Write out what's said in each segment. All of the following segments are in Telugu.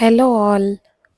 Hello, all.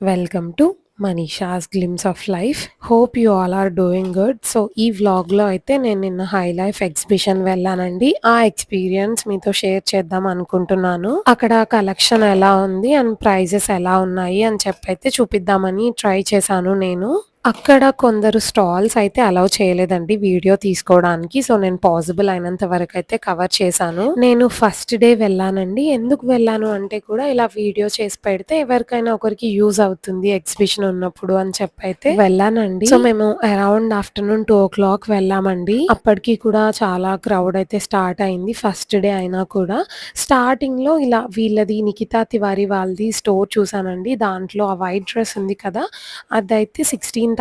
Welcome to Manisha's glimpse of life. Hope you all are doing good. So ఈ వ్లాగ్లో అయితే నేను నిన్న హై లైఫ్ ఎగ్జిబిషన్ వెళ్ళానండి. ఆ ఎక్స్పీరియన్స్ మీతో షేర్ చేద్దాం అనుకుంటున్నాను. అక్కడ కలెక్షన్ ఎలా ఉంది అండ్ ప్రైజెస్ ఎలా ఉన్నాయి అని చెప్పైతే చూపిద్దామని ట్రై చేశాను నేను. అక్కడ కొందరు స్టాల్స్ అయితే అలౌ చేయలేదండి వీడియో తీసుకోవడానికి. సో నేను పాసిబుల్ అయినంత వరకు అయితే కవర్ చేశాను. నేను ఫస్ట్ డే వెళ్ళానండి. ఎందుకు వెళ్ళాను అంటే కూడా ఇలా వీడియో చేసి పెడితే ఎవరికైనా ఒకరికి యూజ్ అవుతుంది ఎగ్జిబిషన్ ఉన్నప్పుడు అని చెప్పైతే వెళ్ళానండి. సో మేము అరౌండ్ ఆఫ్టర్నూన్ 2 o'clock వెళ్ళామండి. అప్పటికి కూడా చాలా క్రౌడ్ అయితే స్టార్ట్ అయింది. ఫస్ట్ డే అయినా కూడా స్టార్టింగ్ లో ఇలా వీళ్ళది నిఖితా తివారీ వాళ్ళది స్టోర్ చూసానండి. దాంట్లో ఆ వైట్ డ్రెస్ ఉంది కదా, అదైతే 16,000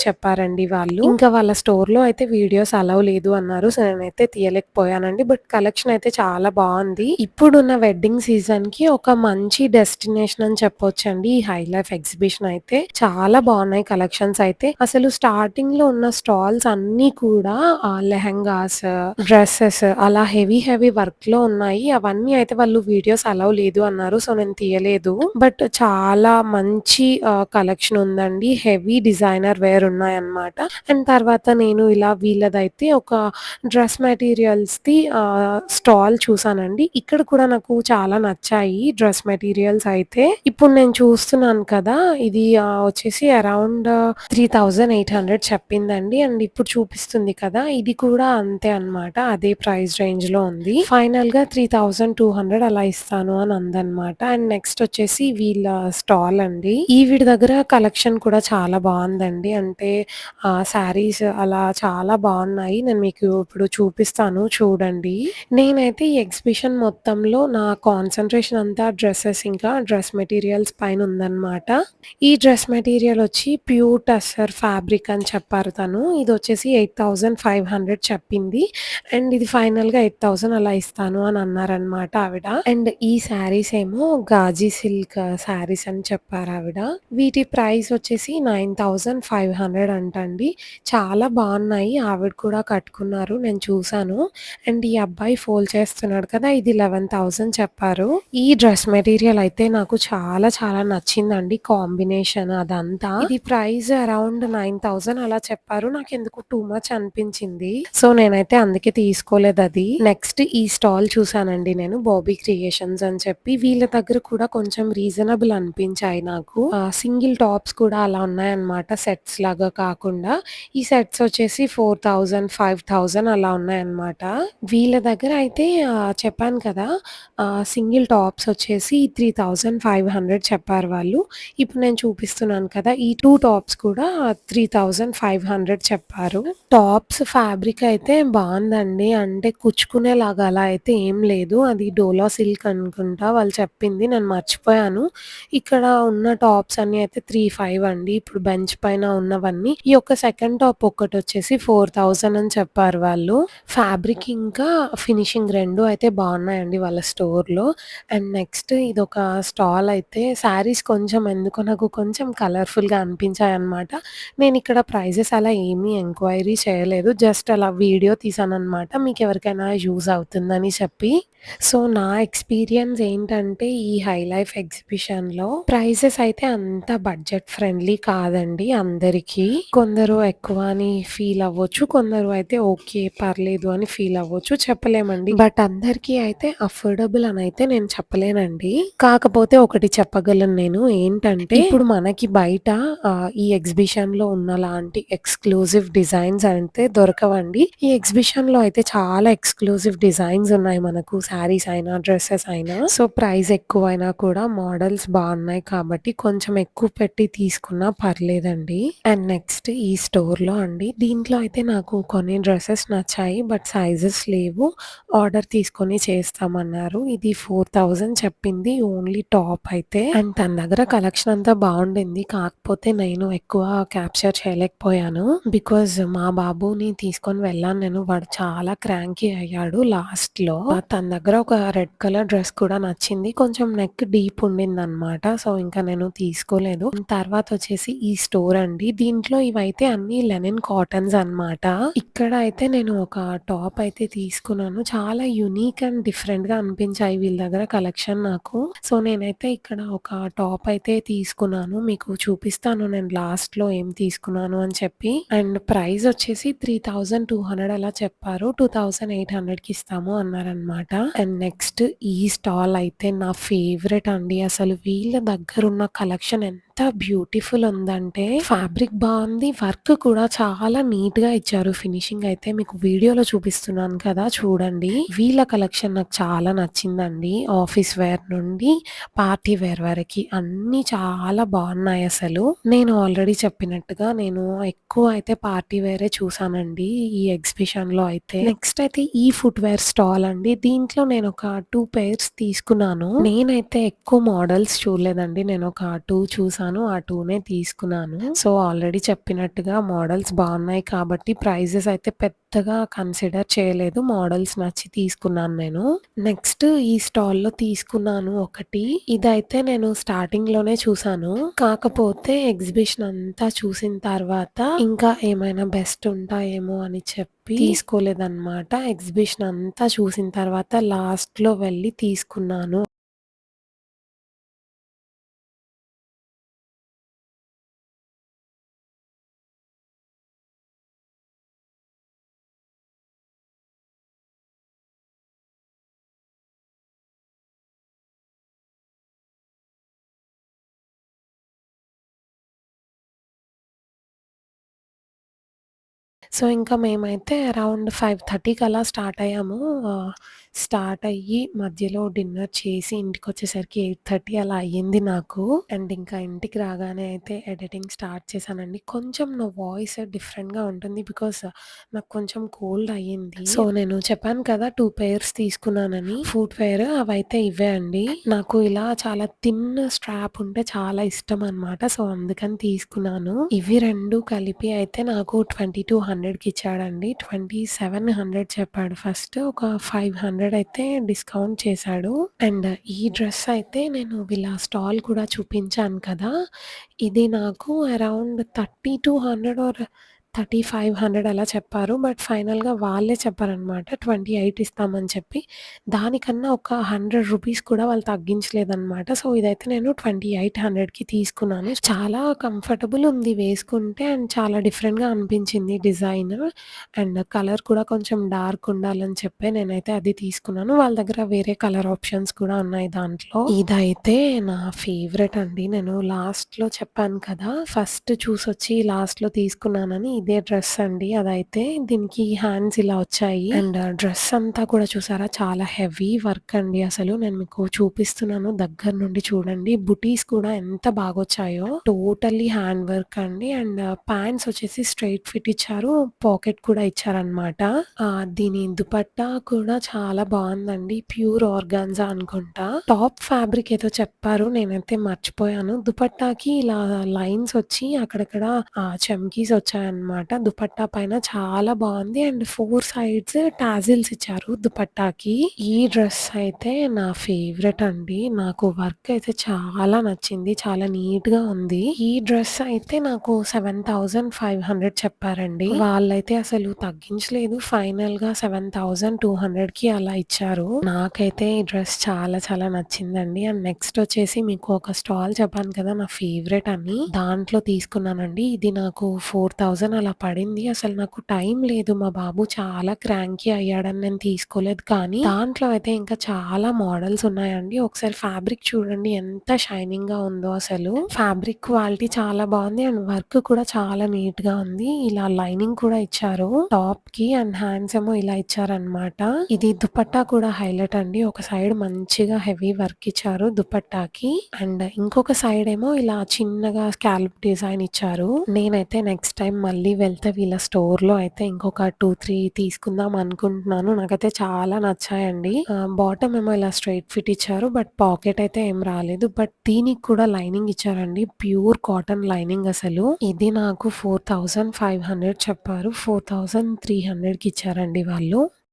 చెప్పారండి వాళ్ళు. ఇంకా వాళ్ళ స్టోర్ లో అయితే వీడియోస్ అలౌ లేదు అన్నారు. సో నేనైతే తీయలేకపోయానండి. బట్ కలెక్షన్ అయితే చాలా బాగుంది. ఇప్పుడున్న వెడ్డింగ్ సీజన్ కి ఒక మంచి డెస్టినేషన్ అని చెప్పొచ్చండి ఈ హై లైఫ్ ఎగ్జిబిషన్ అయితే. చాలా బాగున్నాయి కలెక్షన్స్ అయితే. అసలు స్టార్టింగ్ లో ఉన్న స్టాల్స్ అన్ని కూడా లెహంగాస్, డ్రెస్సెస్ అలా హెవీ హెవీ వర్క్ లో ఉన్నాయి. అవన్నీ అయితే వాళ్ళు వీడియోస్ అలౌ లేదు అన్నారు. సో నేను తీయలేదు. బట్ చాలా మంచి కలెక్షన్ ఉందండి. హెవీ డిజైనర్ వేర్ ఉన్నాయన్నమాట. అండ్ తర్వాత నేను ఇలా వీళ్ళదైతే ఒక డ్రెస్ మెటీరియల్స్ ది స్టాల్ చూసానండి. ఇక్కడ కూడా నాకు చాలా నచ్చాయి డ్రెస్ మెటీరియల్స్ అయితే. ఇప్పుడు నేను చూస్తున్నాను కదా, ఇది వచ్చేసి అరౌండ్ 3,800 చెప్పిందండి. అండ్ ఇప్పుడు చూపిస్తుంది కదా, ఇది కూడా అంతే అన్నమాట. అదే ప్రైస్ రేంజ్ లో ఉంది. ఫైనల్ గా 3,200 అలా ఇస్తాను అని అందనమాట. అండ్ నెక్స్ట్ వచ్చేసి వీళ్ళ స్టాల్ అండి. వీడి దగ్గర కలెక్షన్ కూడా చాలా బాగుందండి. అంటే శారీస్ అలా చాలా బాగున్నాయి. నేను మీకు ఇప్పుడు చూపిస్తాను చూడండి. నేనైతే ఈ ఎగ్జిబిషన్ మొత్తంలో నా కాన్సన్ట్రేషన్ అంతా డ్రెస్సెస్ ఇంకా డ్రెస్ మెటీరియల్స్ పైన ఉందన్నమాట. ఈ డ్రెస్ మెటీరియల్ వచ్చి ప్యూర్ టస్సర్ ఫ్యాబ్రిక్ అని చెప్పారు తను. ఇది వచ్చేసి 8,500 చెప్పింది. అండ్ ఇది ఫైనల్ గా 8,000 అలా ఇస్తాను అని అన్నారనమాట ఆవిడ. అండ్ ఈ శారీస్ ఏమో గాజీ సిల్క్ శారీస్ అని చెప్పారు ఆవిడ. వీటి ప్రైస్ వచ్చేసి 9,500 అంటండి. చాలా బాగున్నాయి. ఆవిడ కూడా కట్టుకున్నారు, నేను చూసాను. అండ్ ఈ అబ్బాయి ఫోల్డ్ చేస్తున్నాడు కదా, ఇది 11,000 చెప్పారు. ఈ డ్రెస్ మెటీరియల్ అయితే నాకు చాలా చాలా నచ్చిందండి. కాంబినేషన్ అదంతా. ఇది ప్రైస్ అరౌండ్ 9,000 అలా చెప్పారు. నాకు ఎందుకు టూ మచ్ అనిపించింది. సో నేనైతే అందుకే తీసుకోలేదు అది. నెక్స్ట్ ఈ స్టాల్ చూసానండి నేను, బాబీ క్రియేషన్స్ అని చెప్పి. వీళ్ళ దగ్గర కూడా కొంచెం రీజనబుల్ అనిపించాయి నాకు. సింగిల్ టాప్స్ కూడా అలా ఉన్నాయన్నమాట, సెట్స్ లాగా కాకుండా. ఈ సెట్స్ వచ్చేసి 4,000, 5,000 అలా ఉన్నాయన్నమాట. వీళ్ళ దగ్గర అయితే చెప్పాను కదా, సింగిల్ టాప్స్ వచ్చేసి 3,500 చెప్పారు వాళ్ళు. ఇప్పుడు నేను చూపిస్తున్నాను కదా, ఈ 2 టాప్స్ కూడా 3,500 చెప్పారు. టాప్స్ ఫ్యాబ్రిక్ అయితే బాగుందండి. అంటే కుచ్చుకునేలాగా అలా అయితే ఏం లేదు. అది డోలా సిల్క్ అనుకుంటా వాళ్ళు చెప్పింది, నేను మర్చిపోయాను. ఇక్కడ ఉన్న టాప్స్ అన్ని అయితే 3,500 అండి. ఇప్పుడు బెంచ్ పైన ఉన్నవన్నీ. ఈ యొక్క సెకండ్ టాప్ ఒకటి వచ్చేసి 4,000 అని చెప్పారు వాళ్ళు. ఫ్యాబ్రిక్ ఇంకా ఫినిషింగ్ రెండు అయితే బాగున్నాయండి వాళ్ళ స్టోర్ లో. అండ్ నెక్స్ట్ ఇదొక స్టాల్ అయితే. శారీస్ కొంచెం ఎందుకో నాకు కొంచెం కలర్ఫుల్ గా అనిపించాయి అనమాట. నేను ఇక్కడ ప్రైజెస్ అలా ఏమీ ఎంక్వైరీ చేయలేదు. జస్ట్ అలా వీడియో తీసాననమాట, మీకు ఎవరికైనా యూజ్ అవుతుందని చెప్పి. సో నా ఎక్స్పీరియన్స్ ఏంటంటే ఈ హై లైఫ్ ఎగ్జిబిషన్‌లో ప్రైజెస్ అయితే అంత బడ్జెట్ ఫ్రెండ్లీ కాదండి అందరికీ. కొందరు ఎక్కువ అని ఫీల్ అవ్వచ్చు. కొందరు అయితే ఓకే పర్లేదు అని ఫీల్ అవ్వచ్చు. చెప్పలేమండి. బట్ అందరికీ అయితే అఫోర్డబుల్ అని అయితే నేను చెప్పలేనండి. కాకపోతే ఒకటి చెప్పగలను నేను, ఏంటంటే ఇప్పుడు మనకి బయట ఈ ఎగ్జిబిషన్‌లో ఉన్నలాంటి ఎక్స్‌క్లూజివ్ డిజైన్స్ అయితే దొరకవండి. ఈ ఎగ్జిబిషన్‌లో అయితే చాలా ఎక్స్‌క్లూజివ్ డిజైన్స్ ఉన్నాయి మనకు. శారీస్ అయినా, డ్రెసెస్ అయినా. సో ప్రైస్ ఎక్కువైనా కూడా మోడల్స్ బాగున్నాయి కాబట్టి కొంచెం ఎక్కువ పెట్టి తీసుకున్నా పర్లేదండి. అండ్ నెక్స్ట్ ఈ స్టోర్ లో అండి, దీంట్లో అయితే నాకు కొన్ని డ్రెస్సెస్ నచ్చాయి. బట్ సైజెస్ లేవు. ఆర్డర్ తీసుకొని చేస్తామన్నారు. ఇది 4,000 చెప్పింది ఓన్లీ టాప్ అయితే. అండ్ తన దగ్గర కలెక్షన్ అంతా బాగుండింది. కాకపోతే నేను ఎక్కువ క్యాప్చర్ చేయలేకపోయాను. బికాజ్ మా బాబుని తీసుకొని వెళ్ళాను నేను. వాడు చాలా క్రాంకీ అయ్యాడు లాస్ట్ లో. తన దగ్గర ఒక రెడ్ కలర్ డ్రెస్ కూడా నచ్చింది. కొంచెం నెక్ డీప్ ఉండిందనమాట. సో ఇంకా నేను తీసుకోలేదు. తర్వాత వచ్చేసి ఈ ఈ స్టోర్ అండి. దీంట్లో ఇవైతే అన్నీ లెనిన్ కాటన్స్ అన్నమాట. ఇక్కడ అయితే నేను ఒక టాప్ అయితే తీసుకున్నాను. చాలా యూనిక్ అండ్ డిఫరెంట్‌గా అనిపించాయి వీళ్ళ దగ్గర కలెక్షన్ నాకు. సో, నేనైతే ఇక్కడ ఒక టాప్ అయితే తీసుకున్నాను. మీకు చూపిస్తాను నేను లాస్ట్‌లో ఏం తీసుకున్నాను అని చెప్పి. అండ్ ప్రైస్ వచ్చేసి 3200 అలా చెప్పారు. 2800కి ఇస్తాము అన్నారనమాట. అండ్ నెక్స్ట్ ఈ స్టాల్ అయితే నా ఫేవరెట్ అండి. అసలు వీళ్ళ దగ్గరున్న కలెక్షన్ ఎంత బ్యూటిఫుల్ ఉందంటే ఫ్యాబ్రిక్ బావుంది. వర్క్ కూడా చాలా నీట్‌గా ఇచ్చారు. ఫినిషింగ్ అయితే మీకు వీడియోలో చూపిస్తున్నాను కదా! చూడండి. వీళ్ళ కలెక్షన్ నాకు చాలా నచ్చిందండి. ఆఫీస్ వేర్ నుండి పార్టీ వేర్ వరకి అన్నీ చాలా బావున్నాయసలు. నేను ఆల్రెడీ చెప్పినట్టుగా నేను ఎక్కువ అయితే పార్టీ వేరే చూసానండి ఈ ఎగ్జిబిషన్‌లో అయితే. నెక్స్ట్ అయితే ఈ ఫుట్‌వేర్ స్టాల్ అండి. దీంట్లో నేనొక 2 పెయిర్స్ తీసుకున్నాను. నేనైతే ఎక్కువ మోడల్స్ చూడలేదండి. నేనొక 2 చూసాను. ఆ 2నే తీసుకున్నాను. సో, ఆల్రెడీ చెప్పినట్టుగా మోడల్స్ బావున్నాయి కాబట్టి ప్రైజెస్ అయితే పెద్దగా కన్సిడర్ చేయలేదు. మోడల్స్ నచ్చి తీసుకున్నాను నేను. నెక్స్ట్ ఈ స్టాల్‌లో తీసుకున్నాను ఒకటి. ఇదైతే నేను స్టార్టింగ్‌లోనే చూసాను. కాకపోతే ఎగ్జిబిషన్ అంతా చూసిన తర్వాత ఇంకా ఏమైనా బెస్ట్ ఉంటాయేమో అని చెప్పి తీసుకోలేదన్నమాట. ఎగ్జిబిషన్ అంతా చూసిన తర్వాత లాస్ట్‌లో వెళ్లి తీసుకున్నాను. సో, ఇంకా మేమైతే అరౌండ్ 5:30కి అలా స్టార్ట్ అయ్యాము. స్టార్ట్ అయ్యి మధ్యలో డిన్నర్ చేసి ఇంటికొచ్చేసరికి 8:30 అలా అయ్యింది నాకు. అండ్ ఇంకా ఇంటికి రాగానే అయితే ఎడిటింగ్ స్టార్ట్ చేశానండి. కొంచెం నా వాయిస్ డిఫరెంట్‌గా ఉంటుంది. బికాజ్ నాకు కొంచెం కోల్డ్ అయ్యింది. సో, నేను చెప్పాను కదా 2 పెయిర్స్ తీసుకున్నానని ఫుట్‌వేర్ అవైతే ఇవే అండి. నాకు ఇలా చాలా థిన్ స్ట్రాప్ ఉంటే చాలా ఇష్టం అన్నమాట. సో, అందుకని తీసుకున్నాను. ఇవి 2 కలిపి అయితే నాకు 2200కి ఇచ్చాడండి. 2700 చెప్పాడు ఫస్ట్. ఒక 500 అయితే డిస్కౌంట్ చేశాడు. అండ్ ఈ డ్రెస్ అయితే నేను వీళ్ళ స్టాల్ కూడా చూపించాను కదా! ఇది నాకు అరౌండ్ 3200 ఆర్ 3500 అలా చెప్పారు. బట్ ఫైనల్‌గా వాళ్ళే చెప్పారనమాట. 28 ఇస్తామని చెప్పి. దానికన్నా ఒక 100 రూపీస్ కూడా వాళ్ళు తగ్గించలేదనమాట. సో, ఇదైతే నేను 2800కి తీసుకున్నాను. చాలా కంఫర్టబుల్ ఉంది వేసుకుంటే అండ్ చాలా డిఫరెంట్‌గా అనిపించింది డిజైన్. అండ్ కలర్ కూడా కొంచెం డార్క్ ఉండాలని చెప్పి నేనైతే అది తీసుకున్నాను. వాళ్ళ దగ్గర వేరే కలర్ ఆప్షన్స్ కూడా ఉన్నాయి దాంట్లో. ఇదైతే నా ఫేవరెట్ అండి. నేను లాస్ట్‌లో చెప్పాను కదా! ఫస్ట్ చూసొచ్చి లాస్ట్‌లో తీసుకున్నానని. ఇదే డ్రెస్ అండి అదైతే. దీనికి హ్యాండ్స్ ఇలా వచ్చాయి. అండ్ డ్రెస్ అంతా కూడా చూసారా చాలా హెవీ వర్క్ అండి అసలు. నేను మీకు చూపిస్తున్నాను దగ్గర నుండి చూడండి. బుటీస్ కూడా ఎంత బాగొచ్చాయో. టోటల్లీ హ్యాండ్ వర్క్ అండి. అండ్ పాంట్స్ వచ్చేసి స్ట్రెయిట్ ఫిట్ ఇచ్చారు. పాకెట్ కూడా ఇచ్చారనమాట. దీని దుపట్టా కూడా చాలా బావుందండి. ప్యూర్ ఆర్గాన్జా అనుకుంటా. టాప్ ఫ్యాబ్రిక్ ఏదో చెప్పారు. నేనైతే మర్చిపోయాను. దుపట్టాకి ఇలా లైన్స్ వచ్చి అక్కడక్కడ చమ్కీస్ వచ్చాయన్నమాట. దుపట్టా పైన చాలా బావుంది. అండ్ 4 సైడ్స్ టాజిల్స్ ఇచ్చారు దుపట్టాకి. ఈ డ్రెస్ అయితే నా ఫేవరెట్ అండి. నాకు వర్క్ అయితే చాలా నచ్చింది. చాలా నీట్‌గా ఉంది. ఈ డ్రెస్ అయితే నాకు 7500 చెప్పారండి. వాళ్ళైతే అసలు తగ్గించలేదు. ఫైనల్‌గా 7200కి అలా ఇచ్చారు. నాకైతే ఈ డ్రెస్ చాలా చాలా నచ్చిందండి. అండ్ నెక్స్ట్ వచ్చేసి మీకు ఒక స్టాల్ చెప్పాను కదా! నా ఫేవరెట్ అని. దాంట్లో తీసుకున్నానండి. ఇది నాకు 4000 అలా పడింది. అసలు నాకు టైం లేదు. మా బాబు చాలా క్రాంకీ అయ్యాడని నేను తీసుకోలేదు. కానీ దాంట్లో అయితే ఇంకా చాలా మోడల్స్ ఉన్నాయండి. ఒకసారి ఫ్యాబ్రిక్ చూడండి ఎంత షైనింగ్‌గా ఉందో అసలు. ఫ్యాబ్రిక్ క్వాలిటీ చాలా బావుంది. అండ్ వర్క్ కూడా చాలా నీట్‌గా ఉంది. ఇలా లైనింగ్ కూడా ఇచ్చారు టాప్‌కి. అండ్ హ్యాండ్స్ ఏమో ఇలా ఇచ్చారనమాట. ఇది దుపట్టా కూడా హైలైట్ అండి. ఒక సైడ్ మంచిగా హెవీ వర్క్ ఇచ్చారు దుపట్టాకి. అండ్ ఇంకొక సైడ్ ఏమో ఇలా చిన్నగా స్కాల్ప్ డిజైన్ ఇచ్చారు. నేనైతే నెక్స్ట్ టైమ్ మళ్ళీ వెళ్తే వీళ్ళ స్టోర్‌లో అయితే ఇంకొక 2, 3 తీసుకుందాం అనుకుంటున్నాను. నాకైతే చాలా నచ్చాయండి. బాటమ్ ఏమో ఇలా స్ట్రెయిట్ ఫిట్ ఇచ్చారు. బట్ పాకెట్ అయితే ఏం రాలేదు. బట్ దీనికి కూడా లైనింగ్ ఇచ్చారండి. ప్యూర్ కాటన్ లైనింగ్ అసలు. ఇది నాకు 4500 చెప్పారు. 4300కి ఇచ్చారండి వాళ్ళు.